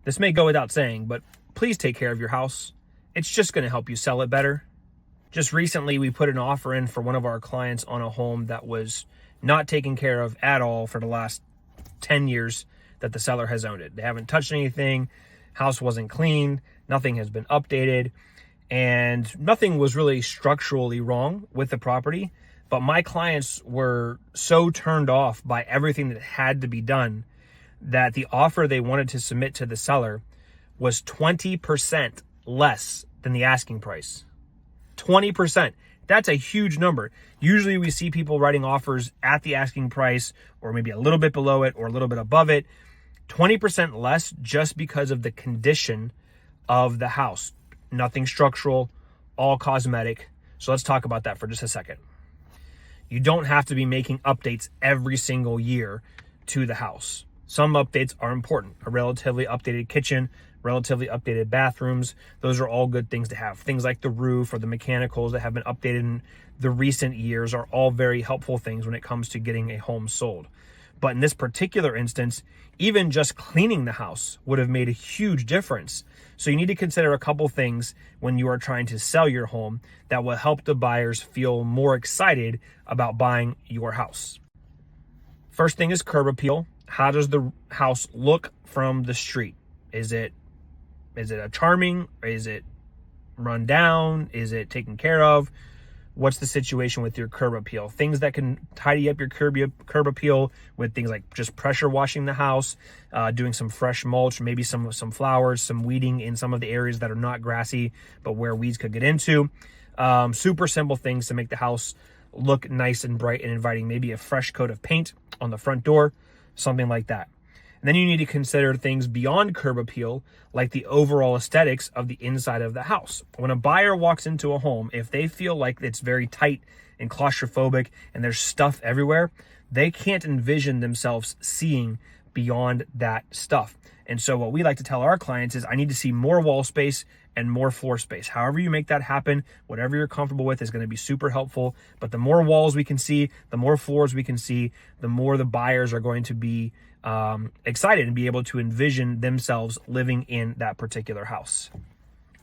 This may go without saying, but please take care of your house. It's just going to help you sell it better. Just recently, we put an offer in for one of our clients on a home that was not taken care of at all for the last 10 years that the seller has owned it. They haven't touched anything. House wasn't cleaned. Nothing has been updated. And nothing was really structurally wrong with the property. But my clients were so turned off by everything that had to be done that the offer they wanted to submit to the seller was 20% less than the asking price. 20%. That's a huge number. Usually we see people writing offers at the asking price or maybe a little bit below it or a little bit above it. 20% less just because of the condition of the house. Nothing structural, all cosmetic. So let's talk about that for just a second. You don't have to be making updates every single year to the house. Some updates are important. A relatively updated kitchen, relatively updated bathrooms. Those are all good things to have. Things like the roof or the mechanicals that have been updated in the recent years are all very helpful things when it comes to getting a home sold. But in this particular instance, even just cleaning the house would have made a huge difference. So you need to consider a couple things when you are trying to sell your home that will help the buyers feel more excited about buying your house. First thing is curb appeal. How does the house look from the street? Is it a charming? Is it run down? Is it taken care of? What's the situation with your curb appeal? Things that can tidy up your curb appeal with things like just pressure washing the house, doing some fresh mulch, maybe some flowers, some weeding in some of the areas that are not grassy, but where weeds could get into. Super simple things to make the house look nice and bright and inviting. Maybe a fresh coat of paint on the front door, something like that. And then you need to consider things beyond curb appeal, like the overall aesthetics of the inside of the house. When a buyer walks into a home, if they feel like it's very tight and claustrophobic and there's stuff everywhere, they can't envision themselves seeing beyond that stuff. And so what we like to tell our clients is I need to see more wall space and more floor space. However you make that happen, whatever you're comfortable with is going to be super helpful. But the more walls we can see, the more floors we can see, the more the buyers are going to be excited and be able to envision themselves living in that particular house.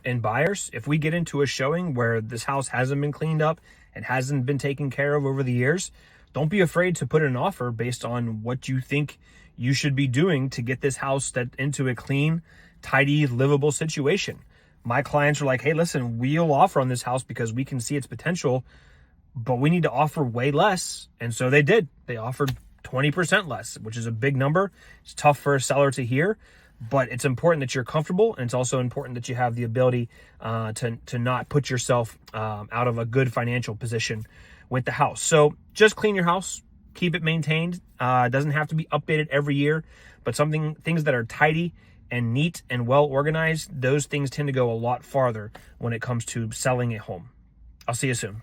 And buyers, if we get into a showing where this house hasn't been cleaned up and hasn't been taken care of over the years, don't be afraid to put in an offer based on what you think you should be doing to get this house into a clean, tidy, livable situation. My clients are like, hey, listen, we'll offer on this house because we can see its potential, but we need to offer way less. And so they did. They offered 20% less, which is a big number. It's tough for a seller to hear, but it's important that you're comfortable. And it's also important that you have the ability to not put yourself out of a good financial position with the house. So just clean your house, keep it maintained. It doesn't have to be updated every year, but things that are tidy and neat and well organized, those things tend to go a lot farther when it comes to selling a home. I'll see you soon.